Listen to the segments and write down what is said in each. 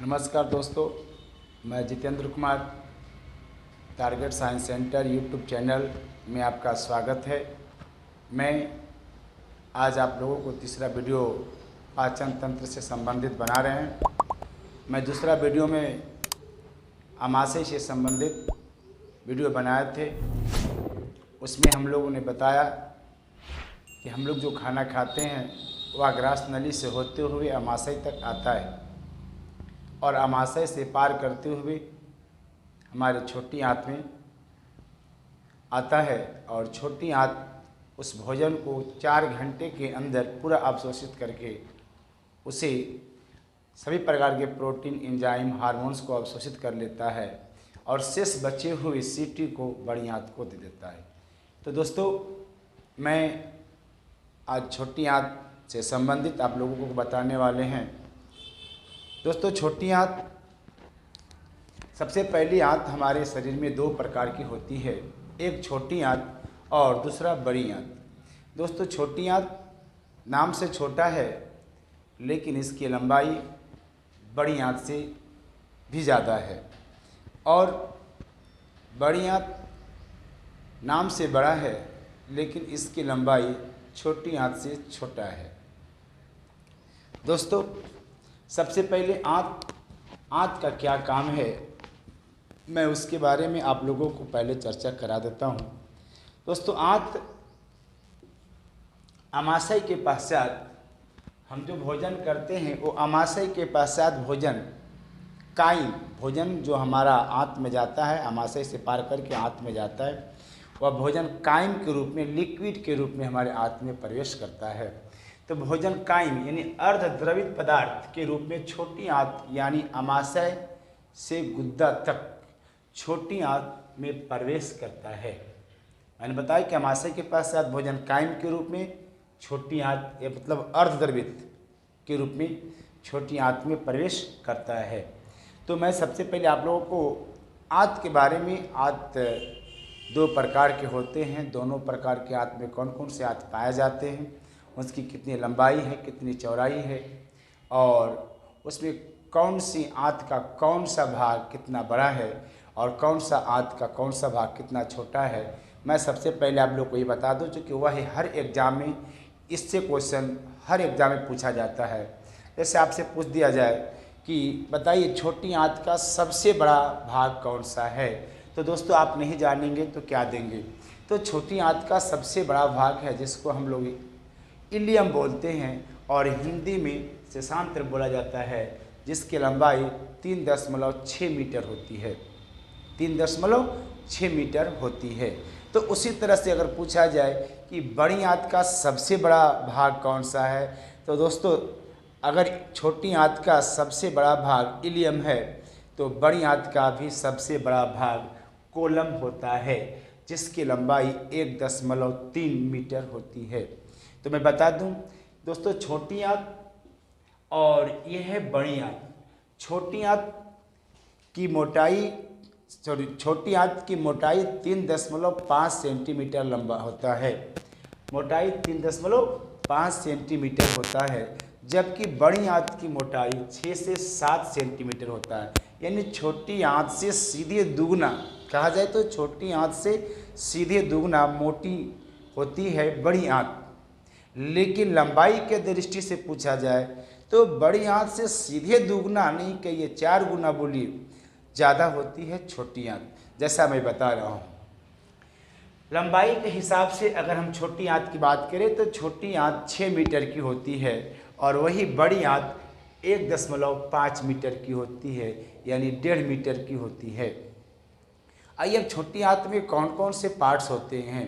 नमस्कार दोस्तों, मैं Jitendra Kumar, target science centre YouTube channel में आपका स्वागत है। मैं आज आप लोगों को तीसरा वीडियो पाचन तंत्र से संबंधित बना रहे हैं। मैं दूसरा वीडियो में आमाशय से संबंधित वीडियो बनाए थे। उसमें हम लोगों ने बताया कि हम लोग जो खाना खाते हैं वह ग्रास नली से होते हुए आमाशय तक आता है और आमाशय से पार करते हुए हमारे छोटी आंत में आता है और छोटी आंत उस भोजन को 4 घंटे के अंदर पूरा अवशोषित करके उसे सभी प्रकार के प्रोटीन, एंजाइम, हार्मोन्स को अवशोषित कर लेता है और शेष बचे हुए सीटी को बड़ी आंत को दे देता है। तो दोस्तों, मैं आज छोटी आंत से संबंधित आप लोगों को बताने वाले हैं। दोस्तों, छोटी आंत, सबसे पहली आंत हमारे शरीर में 2 प्रकार की होती है, एक छोटी आंत और दूसरा बड़ी आंत। दोस्तों, छोटी आंत नाम से छोटा है लेकिन इसकी लंबाई बड़ी आंत से भी ज़्यादा है और बड़ी आंत नाम से बड़ा है लेकिन इसकी लंबाई छोटी आंत से छोटा है। दोस्तों, सबसे पहले आंत का क्या काम है, मैं उसके बारे में आप लोगों को पहले चर्चा करा देता हूँ। दोस्तों, आंत आमाशय के पश्चात हम जो भोजन करते हैं वो आमाशय के पश्चात भोजन कायम भोजन जो हमारा आंत में जाता है, आमाशय से पार करके आंत में जाता है, वह भोजन कायम के रूप में, लिक्विड के रूप में हमारे आंत में प्रवेश करता है। तो भोजन कायम यानी अर्धद्रवित पदार्थ के रूप में छोटी आंत यानी आमाशय से गुद्दा तक छोटी आंत में प्रवेश करता है। मैंने बताया कि आमाशय के पश्चात भोजन कायम के रूप में छोटी आंत या मतलब अर्धद्रवित के रूप में छोटी आंत में प्रवेश करता है। तो मैं सबसे पहले आप लोगों को आंत के बारे में, आंत 2 प्रकार के होते हैं, दोनों प्रकार के आंत में कौन कौन से आंत पाए जाते हैं, उसकी कितनी लंबाई है, कितनी चौड़ाई है और उसमें कौन सी आंत का कौन सा भाग कितना बड़ा है और कौन सा आंत का कौन सा भाग कितना छोटा है, मैं सबसे पहले आप लोग को ये बता दूं क्योंकि वह हर एग्ज़ाम में इससे क्वेश्चन हर एग्ज़ाम में पूछा जाता है। जैसे आपसे पूछ दिया जाए कि बताइए छोटी आंत का सबसे बड़ा भाग कौन सा है, तो दोस्तों आप नहीं जानेंगे तो क्या देंगे। तो छोटी आंत का सबसे बड़ा भाग है जिसको हम लोग इलियम बोलते हैं और हिंदी में शेषांत्र बोला जाता है, जिसकी लंबाई 3.6 मीटर होती है, 3.6 मीटर होती है। तो उसी तरह से अगर पूछा जाए कि बड़ी आंत का सबसे बड़ा भाग कौन सा है, तो दोस्तों अगर छोटी आंत का सबसे बड़ा भाग इलियम है तो बड़ी आंत का भी सबसे बड़ा भाग कोलम होता है, जिसकी लंबाई 1.3 मीटर होती है। तो मैं बता दूं दोस्तों, छोटी आंत और यह है बड़ी आंत। छोटी आंत की मोटाई छोटी आंत की मोटाई 3.5 सेंटीमीटर लंबा होता है, मोटाई 3.5 सेंटीमीटर होता है, जबकि बड़ी आंत की मोटाई 6 से 7 सेंटीमीटर होता है। यानी छोटी आंत से सीधे दुगना, कहा जाए तो छोटी आंत से सीधे दुगना मोटी होती है बड़ी आंत। लेकिन लंबाई के दृष्टि से पूछा जाए तो बड़ी आंत से सीधे दुगना नहीं कहिए 4 गुना बोलिए ज़्यादा होती है छोटी आंत, जैसा मैं बता रहा हूँ। लंबाई के हिसाब से अगर हम छोटी आंत की बात करें तो छोटी आंत 6 मीटर की होती है और वही बड़ी आंत 1.5 मीटर की होती है, यानी 1.5 मीटर की होती है। आइए अब छोटी आंत में कौन कौन से पार्ट्स होते हैं।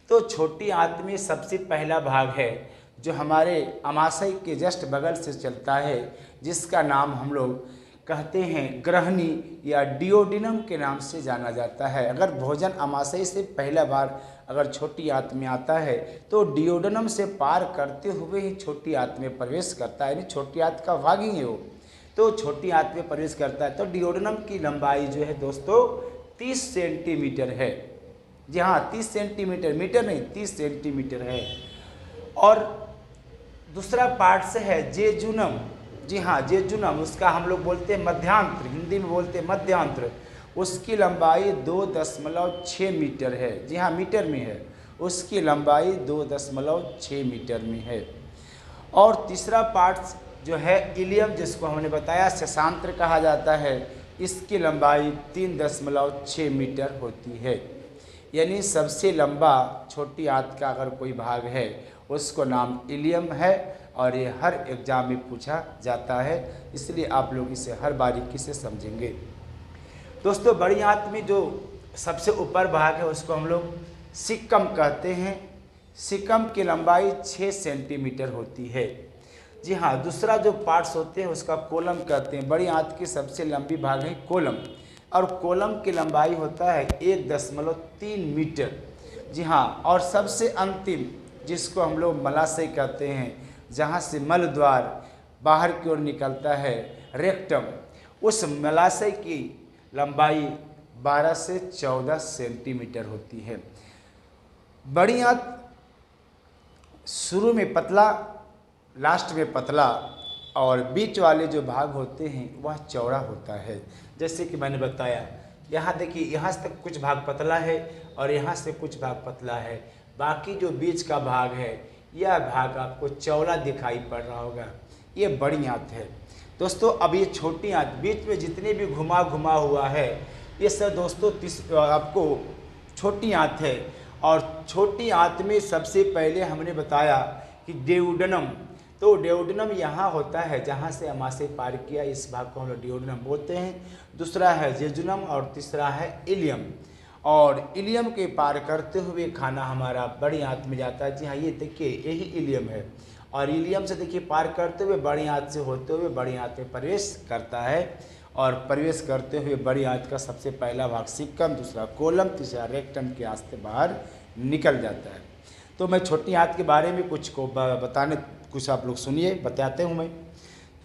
तो छोटी आंत में सबसे पहला भाग है जो हमारे आमाशय के जस्ट बगल से चलता है, जिसका नाम हम लोग कहते हैं ग्रहणी या डिओडिनम के नाम से जाना जाता है। अगर भोजन आमाशय से पहला बार अगर छोटी आंत में आता है तो डिओडिनम से पार करते हुए ही छोटी आंत में प्रवेश करता है, यानी छोटी आंत का भाग ही है वो, तो छोटी आंत में प्रवेश करता है। तो डिओडिनम की लंबाई जो है दोस्तों 30 सेंटीमीटर है। जी हाँ, 30 सेंटीमीटर, मीटर नहीं, 30 सेंटीमीटर है। और दूसरा पार्ट से है जेजुनम। जी हाँ, जेजुनम, उसका हम लोग बोलते हैं मध्यांत्र, हिंदी में बोलते हैं मध्यांत्र, उसकी लंबाई 2.6 मीटर है। जी हाँ, मीटर में है, उसकी लंबाई 2.6 मीटर में है। और तीसरा पार्ट जो है इलियम, जिसको हमने बताया शशांत्र कहा जाता है, इसकी लंबाई 3.6 मीटर होती है। यानी सबसे लंबा छोटी आंत का अगर कोई भाग है उसको नाम इलियम है, और ये हर एग्जाम में पूछा जाता है, इसलिए आप लोग इसे हर बारीकी से समझेंगे। दोस्तों, बड़ी आंत में जो सबसे ऊपर भाग है उसको हम लोग सिक्कम कहते हैं। सिक्कम की लंबाई 6 सेंटीमीटर होती है। जी हाँ, दूसरा जो पार्ट्स होते हैं उसका कोलम कहते हैं। बड़ी आंत की सबसे लंबी भाग है कोलम, और कोलम की लंबाई होता है 1.3 मीटर। जी हाँ, और सबसे अंतिम जिसको हम लोग मलाशय कहते हैं, जहाँ से मल द्वार बाहर की ओर निकलता है, रेक्टम, उस मलाशय की लंबाई 12 से 14 सेंटीमीटर होती है। बड़ी आंत शुरू में पतला, लास्ट में पतला, और बीच वाले जो भाग होते हैं वह चौड़ा होता है। जैसे कि मैंने बताया, यहाँ देखिए, यहाँ से तक कुछ भाग पतला है और यहाँ से कुछ भाग पतला है, बाकी जो बीच का भाग है यह भाग आपको चौड़ा दिखाई पड़ रहा होगा, ये बड़ी आंत है। दोस्तों, अब ये छोटी आंत, बीच में जितने भी घुमा घुमा हुआ है ये सब दोस्तों आपको छोटी आंत है। और छोटी आंत में सबसे पहले हमने बताया कि डेओडेनम, तो डेओडेनम यहाँ होता है जहाँ से अमाशय पार किया, इस भाग को हम लोग डेओडेनम बोलते हैं। दूसरा है जेजुनम और तीसरा है इलियम। और इलियम के पार करते हुए खाना हमारा बड़ी आंत में जाता है। जी हाँ, ये देखिए, यही इलियम है, और इलियम से देखिए पार करते हुए बड़ी आंत से होते हुए बड़ी आंत में प्रवेश करता है। और प्रवेश करते हुए बड़ी आंत का सबसे पहला भाग सिक्कम, दूसरा कोलम, तीसरा रेक्टम के आंत से बाहर निकल जाता है। तो मैं छोटी आंत के बारे में कुछ को बताने, कुछ आप लोग सुनिए, बताते हूँ मैं।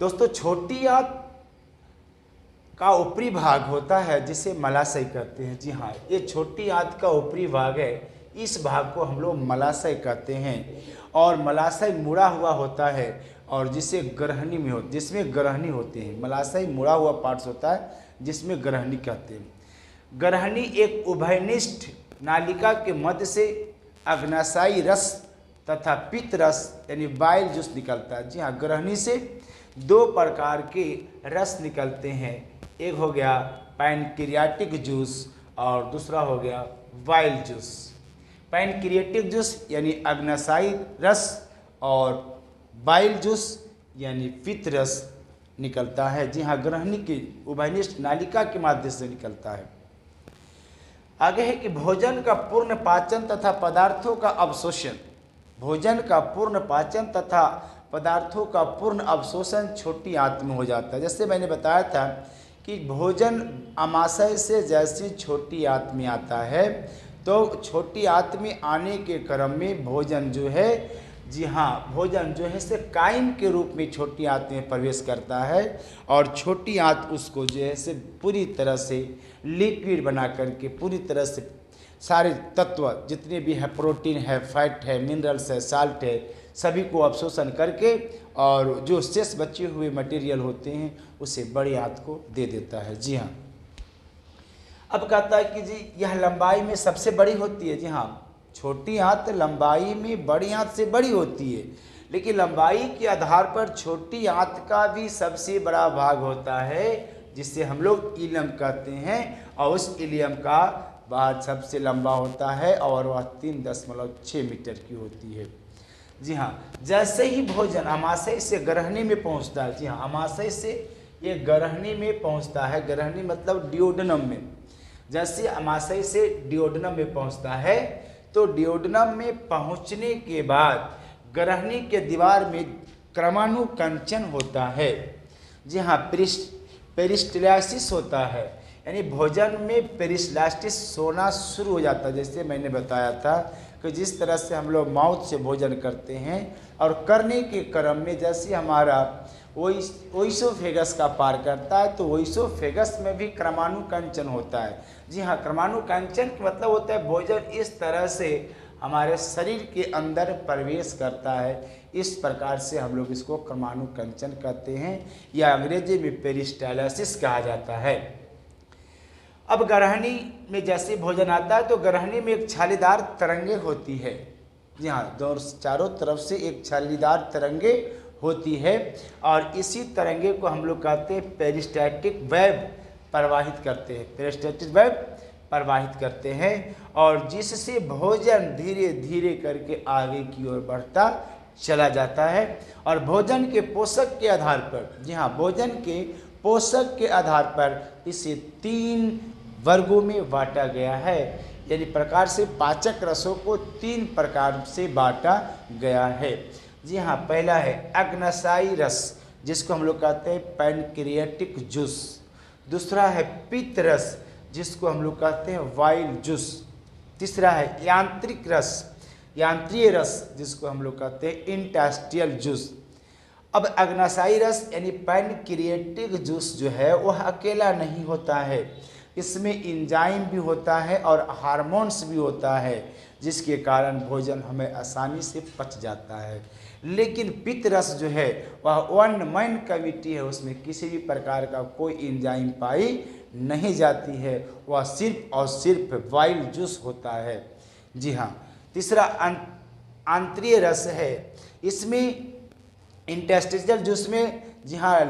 दोस्तों, छोटी आंत का ऊपरी भाग होता है जिसे मलाशय कहते हैं। जी हाँ, ये छोटी आंत का ऊपरी भाग है, इस भाग को हम लोग मलाशय कहते हैं। और मलाशय मुड़ा हुआ होता है, और जिसे ग्रहणी में जिसमें ग्रहणी होते हैं। मलाशय मुड़ा हुआ पार्ट्स होता है जिसमें ग्रहणी कहते हैं। ग्रहणी एक उभयनिष्ठ नालिका के मध्य से अग्नाशयी रस तथा पित्त रस यानी बाइल जूस निकलता है। जी हाँ, ग्रहणी से 2 प्रकार के रस निकलते हैं, एक हो गया पैनक्रियाटिक जूस और दूसरा हो गया बाइल जूस। पैनक्रियाटिक जूस यानी अग्नाशयी रस, और बाइल जूस यानी पित्त रस निकलता है। जी हाँ, ग्रहणी की उभयनिष्ठ नालिका के माध्यम से निकलता है। आगे है कि भोजन का पूर्ण पाचन तथा पदार्थों का अवशोषण। भोजन का पूर्ण पाचन तथा पदार्थों का पूर्ण अवशोषण छोटी आंत में हो जाता है। जैसे मैंने बताया था कि भोजन अमाशय से जैसे छोटी आंत में आता है, तो छोटी आंत में आने के क्रम में भोजन जो है, जी हाँ, भोजन जो है से काइम के रूप में छोटी आंत में प्रवेश करता है, और छोटी आंत उसको जो है से पूरी तरह से लिक्विड बना करके पूरी तरह से सारे तत्व जितने भी है, प्रोटीन है, फैट है, मिनरल्स है, साल्ट है, सभी को अवशोषण करके और जो शेष बचे हुए मटेरियल होते हैं उसे बड़ी आंत को दे देता है। जी हाँ, अब कहता है कि जी यह लंबाई में सबसे बड़ी होती है। जी हाँ, छोटी आंत लंबाई में बड़ी आंत से बड़ी होती है, लेकिन लंबाई के आधार पर छोटी आंत का भी सबसे बड़ा भाग होता है जिसे हम लोग इलियम कहते हैं, और उस इलियम का भाग सबसे लंबा होता है और वह 3.6 मीटर की होती है। जी हाँ, जैसे ही भोजन अमाशय से ग्रहणी में पहुंचता है, जी हाँ, अमाशय से ये ग्रहणी में पहुंचता है, ग्रहणी मतलब डिओडेनम में। जैसे अमाशय से डिओडेनम में पहुंचता है, तो डिओडेनम में पहुंचने के बाद ग्रहणी के दीवार में क्रमानुकंचन होता है। जी हाँ, पेरिस्टाल्सिस होता है, यानी भोजन में पेरिस्टाल्सिस होना शुरू हो जाता है। जैसे मैंने बताया था कि जिस तरह से हम लोग माउथ से भोजन करते हैं, और करने के क्रम में जैसे हमारा ओइसोफेगस का पार करता है, तो ओइसोफेगस में भी क्रमानुकंचन होता है। जी हाँ, क्रमानुकंचन का मतलब होता है भोजन इस तरह से हमारे शरीर के अंदर प्रवेश करता है। इस प्रकार से हम लोग इसको क्रमानुकंचन कहते हैं या अंग्रेजी में पेरिस्टालसिस कहा जाता है। अब ग्रहणी में जैसे भोजन आता है तो ग्रहणी में एक छालीदार तरंगे होती है। जी हाँ, चारों तरफ से एक छालीदार तरंगे होती है और इसी तरंगे को हम लोग कहते हैं पेरिस्टैटिक वेव प्रवाहित करते हैं, पेरिस्टैटिक वेव प्रवाहित करते हैं और जिससे भोजन धीरे धीरे करके आगे की ओर बढ़ता चला जाता है। और भोजन के पोषक के आधार पर, जी हाँ, भोजन के पोषक के आधार पर इसे 3 वर्गों में बांटा गया है। यानी प्रकार से पाचक रसों को 3 प्रकार से बांटा गया है। जी हाँ, पहला है अग्नाशयी रस जिसको हम लोग कहते हैं पैनक्रियाटिक जूस। दूसरा है पित्त रस जिसको हम लोग कहते हैं वाइल जूस। तीसरा है यांत्रिक रस, यांत्रिक रस जिसको हम लोग कहते हैं इंटेस्टियल जूस। अब अग्नाशयी रस यानी पैनक्रियाटिक जूस जो है वह अकेला नहीं होता है, इसमें एंजाइम भी होता है और हार्मोन्स भी होता है जिसके कारण भोजन हमें आसानी से पच जाता है। लेकिन पित्त रस जो है वह वन मैन कैविटी है, उसमें किसी भी प्रकार का कोई एंजाइम पाई नहीं जाती है, वह सिर्फ और सिर्फ वाइल जूस होता है। जी हाँ, तीसरा आंतरीय रस है, इसमें इंटेस्टिनल जूस में जी हाँ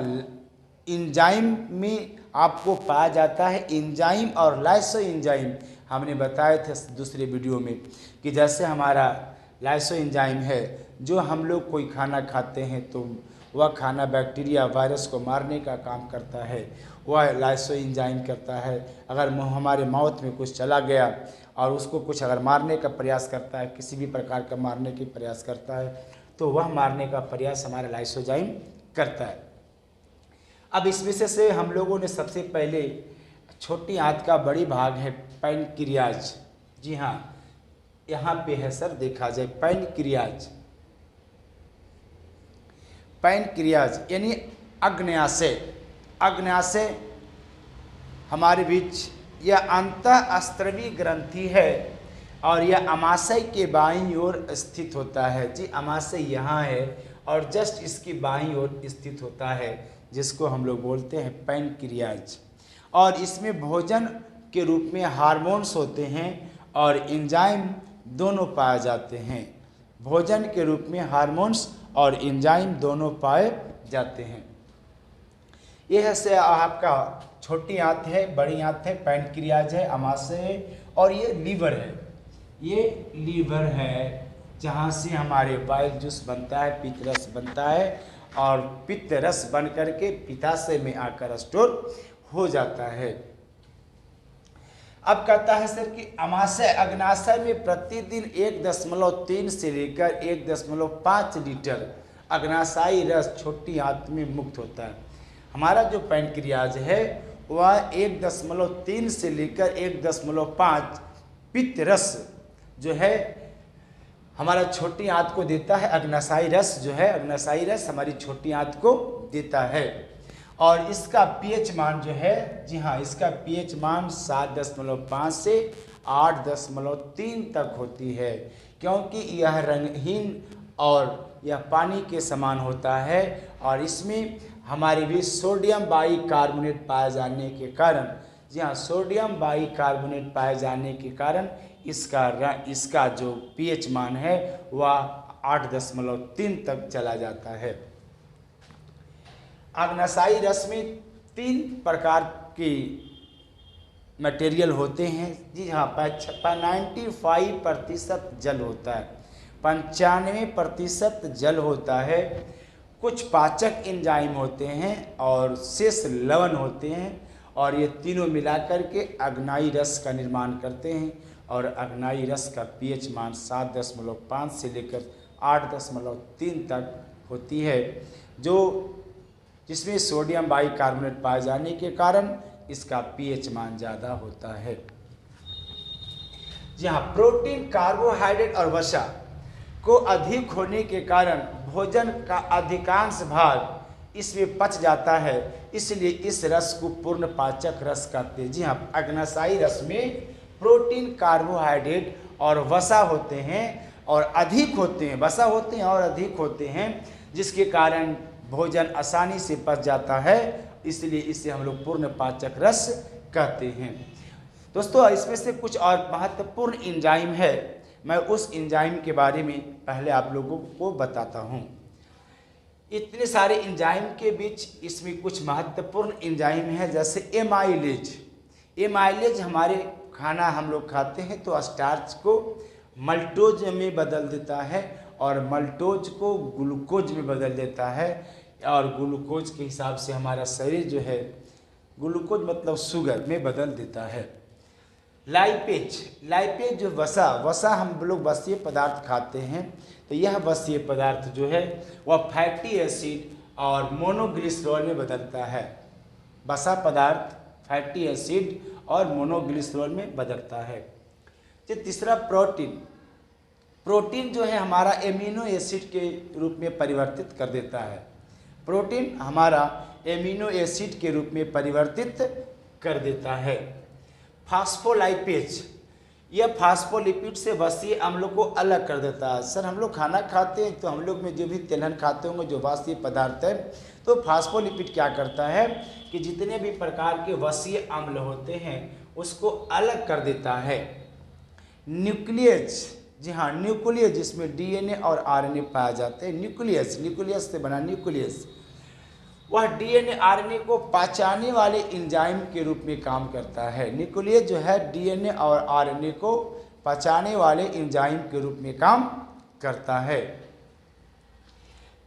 एंजाइम में आपको पाया जाता है। एंजाइम और लाइसो एंजाइम हमने बताए थे दूसरे वीडियो में कि जैसे हमारा लाइसो एंजाइम है, जो हम लोग कोई खाना खाते हैं तो वह खाना बैक्टीरिया वायरस को मारने का काम करता है, वह लाइसो एंजाइम करता है। अगर हमारे माउथ में कुछ चला गया और उसको कुछ अगर मारने का प्रयास करता है, किसी भी प्रकार का मारने की प्रयास करता है, तो वह मारने का प्रयास हमारा लाइसोजाइम करता है। अब इस विषय से हम लोगों ने सबसे पहले छोटी आंत का बड़ी भाग है पैनक्रियाज। जी हाँ, यहाँ पे है सर, देखा जाए पैनक्रियाज। पैनक्रियाज यानी अग्न्याशय। अग्न्याशय हमारे बीच यह अंतःस्त्रवी ग्रंथि है और यह अमाशय के बाईं ओर स्थित होता है। जी, अमाशय यहाँ है और जस्ट इसकी बाईं ओर स्थित होता है जिसको हम लोग बोलते हैं पैनक्रियाज। और इसमें भोजन के रूप में हार्मोन्स होते हैं और एंजाइम दोनों पाए जाते हैं। भोजन के रूप में हार्मोन्स और एंजाइम दोनों पाए जाते हैं। यह से आपका छोटी आंत है, बड़ी आंत है, पैनक्रियाज है, अमाशय है और ये लीवर है। ये लीवर है जहाँ से हमारे वाइल जूस बनता है, पित्त रस बनता है और पित्त रस बन करके पित्ताशय में आकर स्टोर हो जाता है। अब कहता है सर कि अमाशय अग्नाशय में प्रतिदिन 1.3 से लेकर 1.5 लीटर अग्नाशयी रस छोटी आंत में मुक्त होता है। हमारा जो पैनक्रियाज है वह 1.3 से लेकर 1.5 पित्त रस जो है हमारा छोटी आंत को देता है। अग्नाशयी रस जो है, अग्नाशयी रस हमारी छोटी आंत को देता है और इसका पीएच मान जो है, जी हाँ, इसका पीएच मान 7.5 से 8.3 तक होती है, क्योंकि यह रंगहीन और यह पानी के समान होता है और इसमें हमारे भी सोडियम बाइकार्बोनेट पाए जाने के कारण, जी हाँ, सोडियम बाइकार्बोनेट पाए जाने के कारण इसका जो पीएच मान है वह 8.3 तक चला जाता है। अग्नाशयी रस में 3 प्रकार के मटेरियल होते हैं। जी हाँ, 95% जल होता है, 95% जल होता है। कुछ पाचक एंजाइम होते हैं और शेष लवण होते हैं और ये तीनों मिलाकर के अग्नायी रस का निर्माण करते हैं और अग्नायी रस का पीएच मान 7.5 से लेकर 8.3 तक होती है, जिसमें सोडियम बाइकार्बोनेट पाए जाने के कारण इसका पीएच मान ज़्यादा होता है। जी हाँ, प्रोटीन, कार्बोहाइड्रेट और वसा को अधिक होने के कारण भोजन का अधिकांश भाग इसमें पच जाता है, इसलिए इस रस को पूर्ण पाचक रस कहते हैं। जी हाँ, अग्नाशयी रस में प्रोटीन, कार्बोहाइड्रेट और वसा होते हैं और अधिक होते हैं, वसा होते हैं और अधिक होते हैं, जिसके कारण भोजन आसानी से पच जाता है, इसलिए इसे हम लोग पूर्ण पाचक रस कहते हैं। दोस्तों इसमें से कुछ और महत्वपूर्ण एंजाइम है, मैं उस एंजाइम के बारे में पहले आप लोगों को बताता हूँ। इतने सारे एंजाइम के बीच इसमें कुछ महत्वपूर्ण एंजाइम है, जैसे एमाइलेज। एमाइलेज हमारे खाना हम लोग खाते हैं तो स्टार्च को मल्टोज में बदल देता है और मल्टोज को ग्लूकोज में बदल देता है, और ग्लूकोज के हिसाब से हमारा शरीर जो है ग्लूकोज मतलब शुगर में बदल देता है। लाइपेज, लाइपेज जो वसा हम लोग वसीय पदार्थ खाते हैं, तो यह वसीय पदार्थ जो है वह फैटी एसिड और मोनोग्लिसरॉल में बदलता है। वसा पदार्थ फैटी एसिड और मोनोग्लिसरॉल में बदलता है। तो तीसरा प्रोटीन, प्रोटीन जो है हमारा एमिनो एसिड के रूप में परिवर्तित कर देता है। प्रोटीन हमारा एमिनो एसिड के रूप में परिवर्तित कर देता है। फास्फोलाइपेज, यह फास्फोलिपिड से वसीय अम्लों को अलग कर देता है। सर हम लोग खाना खाते हैं तो हम लोग में जो भी तिलहन खाते होंगे जो वसीय पदार्थ है, तो फास्फोलिपिड क्या करता है कि जितने भी प्रकार के वसीय अम्ल होते हैं उसको अलग कर देता है। न्यूक्लियस, जी हाँ न्यूक्लियस, जिसमें डीएनए और आरएनए पाए जाते हैं। न्यूक्लियस, न्यूक्लियस से बना न्यूक्लियस, वह डीएनए आरएनए को पचाने वाले एंजाइम के रूप में काम करता है। न्यूक्लियस जो है डीएनए और आरएनए को पचाने वाले एंजाइम के रूप में काम करता है।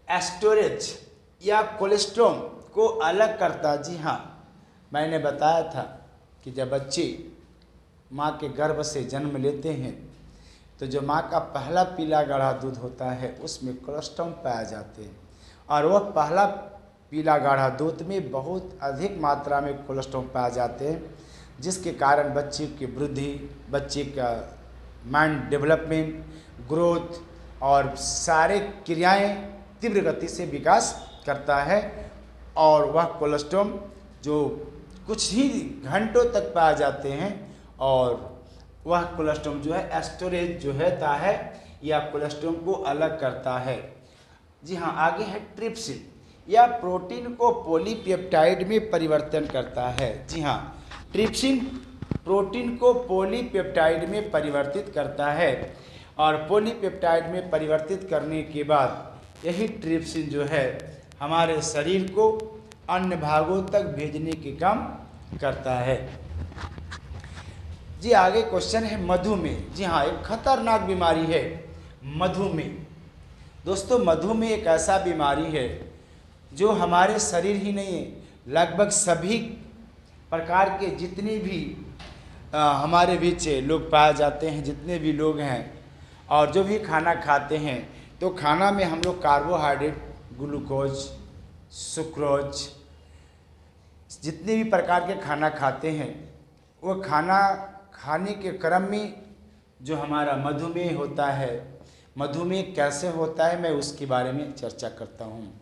स्टोरेज या कोलेस्ट्रॉल को अलग करता, जी हाँ मैंने बताया था कि जब बच्चे माँ के गर्भ से जन्म लेते हैं तो जो माँ का पहला पीला गाढ़ा दूध होता है उसमें कोलेस्ट्रॉल पाए जाते हैं, और वह पहला पीला गाढ़ा दूध में बहुत अधिक मात्रा में कोलेस्ट्रॉल पाए जाते हैं, जिसके कारण बच्चे की वृद्धि, बच्चे का माइंड डेवलपमेंट, ग्रोथ और सारे क्रियाएं तीव्र गति से विकास करता है। और वह कोलेस्ट्रॉल जो कुछ ही घंटों तक पाए जाते हैं, और वह कोलेस्ट्रॉल जो है स्टोरेज जो है या कोलेस्ट्रॉल को अलग करता है। जी हाँ, आगे है ट्रिप्सिन, या प्रोटीन को पॉलीपेप्टाइड में परिवर्तन करता है। जी हाँ, ट्रिप्सिन प्रोटीन को पॉलीपेप्टाइड में परिवर्तित करता है, और पॉलीपेप्टाइड में परिवर्तित करने के बाद यही ट्रिप्सिन जो है हमारे शरीर को अन्य भागों तक भेजने के काम करता है। जी आगे क्वेश्चन है मधुमेह। जी हाँ, एक खतरनाक बीमारी है मधुमेह। दोस्तों मधुमेह एक ऐसा बीमारी है जो हमारे शरीर ही नहीं है, लगभग सभी प्रकार के जितने भी हमारे बीच लोग पाए जाते हैं, जितने भी लोग हैं और जो भी खाना खाते हैं, तो खाना में हम लोग कार्बोहाइड्रेट, ग्लूकोज, सुक्रोज, जितने भी प्रकार के खाना खाते हैं, वो खाना खाने के क्रम में जो हमारा मधुमेह होता है, मधुमेह कैसे होता है मैं उसके बारे में चर्चा करता हूँ।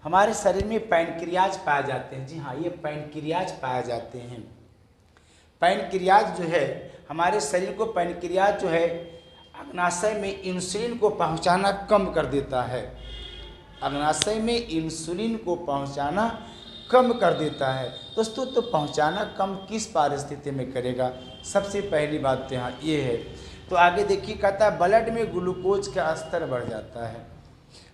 हमारे शरीर में पैनक्रियाज पाए जाते हैं। जी हाँ, ये पैनक्रियाज पाए जाते हैं। पैनक्रियाज जो है हमारे शरीर को, पैनक्रियाज जो है अग्नाशय में इंसुलिन को पहुंचाना कम कर देता है। अग्नाशय में इंसुलिन को पहुंचाना कम कर देता है। दोस्तों तो पहुंचाना कम किस परिस्थिति में करेगा? सबसे पहली बात तो यहाँ ये है। तो आगे देखिए, कहता है ब्लड में ग्लूकोज का स्तर बढ़ जाता है।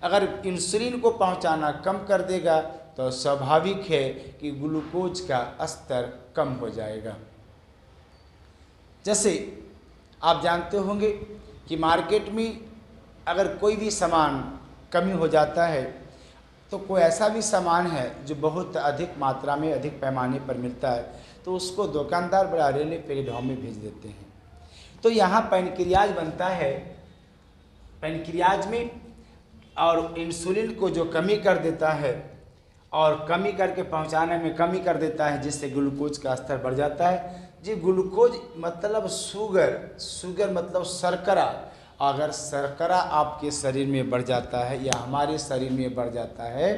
अगर इंसुलिन को पहुंचाना कम कर देगा तो स्वाभाविक है कि ग्लूकोज का स्तर कम हो जाएगा। जैसे आप जानते होंगे कि मार्केट में अगर कोई भी सामान कमी हो जाता है, तो कोई ऐसा भी सामान है जो बहुत अधिक मात्रा में, अधिक पैमाने पर मिलता है, तो उसको दुकानदार बड़ा रेले पेरे भाव में भेज देते हैं। तो यहाँ पैनक्रियाज बनता है, पैनक्रियाज में, और इंसुलिन को जो कमी कर देता है और कमी करके पहुँचाने में कमी कर देता है, जिससे ग्लूकोज का स्तर बढ़ जाता है। जी ग्लूकोज मतलब शुगर, शुगर मतलब शर्करा। अगर शर्करा आपके शरीर में बढ़ जाता है या हमारे शरीर में बढ़ जाता है,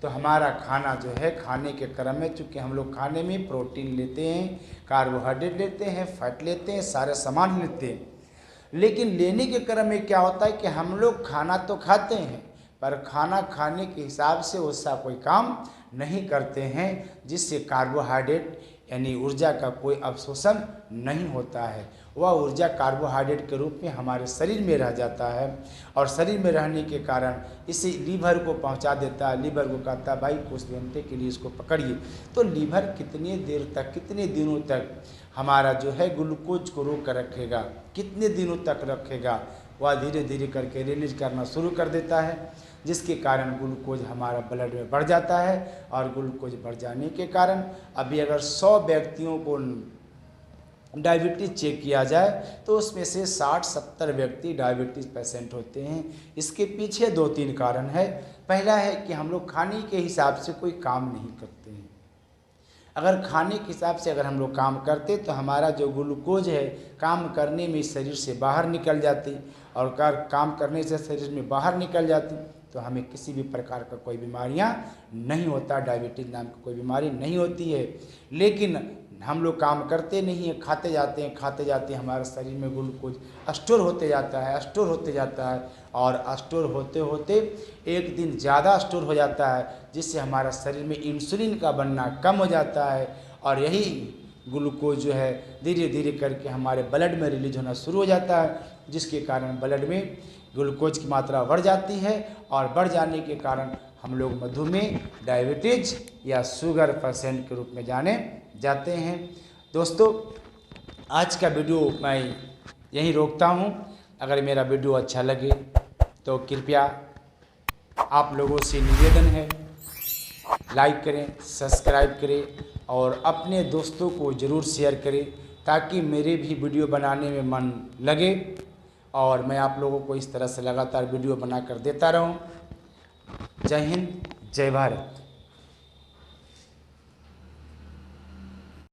तो हमारा खाना जो है, खाने के क्रम में, चूँकि हम लोग खाने में प्रोटीन लेते हैं, कार्बोहाइड्रेट लेते हैं, फैट लेते हैं, सारे सामान लेते हैं, लेकिन लेने के क्रम में क्या होता है कि हम लोग खाना तो खाते हैं, पर खाना खाने के हिसाब से उसका कोई काम नहीं करते हैं, जिससे कार्बोहाइड्रेट यानी ऊर्जा का कोई अवशोषण नहीं होता है। वह ऊर्जा कार्बोहाइड्रेट के रूप में हमारे शरीर में रह जाता है और शरीर में रहने के कारण इसे लीवर को पहुंचा देता है। लीवर को कहता है भाई कुछ घंटे के लिए इसको पकड़िए। तो लीवर कितने देर तक, कितने दिनों तक हमारा जो है ग्लूकोज को रोक कर रखेगा, कितने दिनों तक रखेगा, वह धीरे धीरे करके रिलीज करना शुरू कर देता है, जिसके कारण ग्लूकोज हमारा ब्लड में बढ़ जाता है। और ग्लूकोज बढ़ जाने के कारण अभी अगर 100 व्यक्तियों को डायबिटीज़ चेक किया जाए तो उसमें से 60-70 व्यक्ति डायबिटीज़ पेशेंट होते हैं। इसके पीछे 2-3 कारण है। पहला है कि हम लोग खाने के हिसाब से कोई काम नहीं करते हैं। अगर खाने के हिसाब से अगर हम लोग काम करते तो हमारा जो ग्लूकोज है काम करने में शरीर से बाहर निकल जाती, और काम करने से शरीर में बाहर निकल जाती तो हमें किसी भी प्रकार का कोई बीमारियां नहीं होता, डायबिटीज़ नाम की कोई बीमारी नहीं होती है। लेकिन हम लोग काम करते नहीं हैं, खाते जाते हैं, हमारे शरीर में ग्लूकोज स्टोर होते जाता है और स्टोर होते होते एक दिन ज़्यादा स्टोर हो जाता है, जिससे हमारा शरीर में इंसुलिन का बनना कम हो जाता है और यही ग्लूकोज जो है धीरे धीरे करके हमारे ब्लड में रिलीज होना शुरू हो जाता है, जिसके कारण ब्लड में ग्लूकोज की मात्रा बढ़ जाती है और बढ़ जाने के कारण हम लोग मधुमेह, डायबिटीज या शुगर पेशेंट के रूप में जाने जाते हैं। दोस्तों, आज का वीडियो मैं यहीं रोकता हूं। अगर मेरा वीडियो अच्छा लगे तो कृपया आप लोगों से निवेदन है लाइक करें, सब्सक्राइब करें और अपने दोस्तों को ज़रूर शेयर करें, ताकि मेरे भी वीडियो बनाने में मन लगे और मैं आप लोगों को इस तरह से लगातार वीडियो बनाकर देता रहूं। जय हिंद, जय भारत।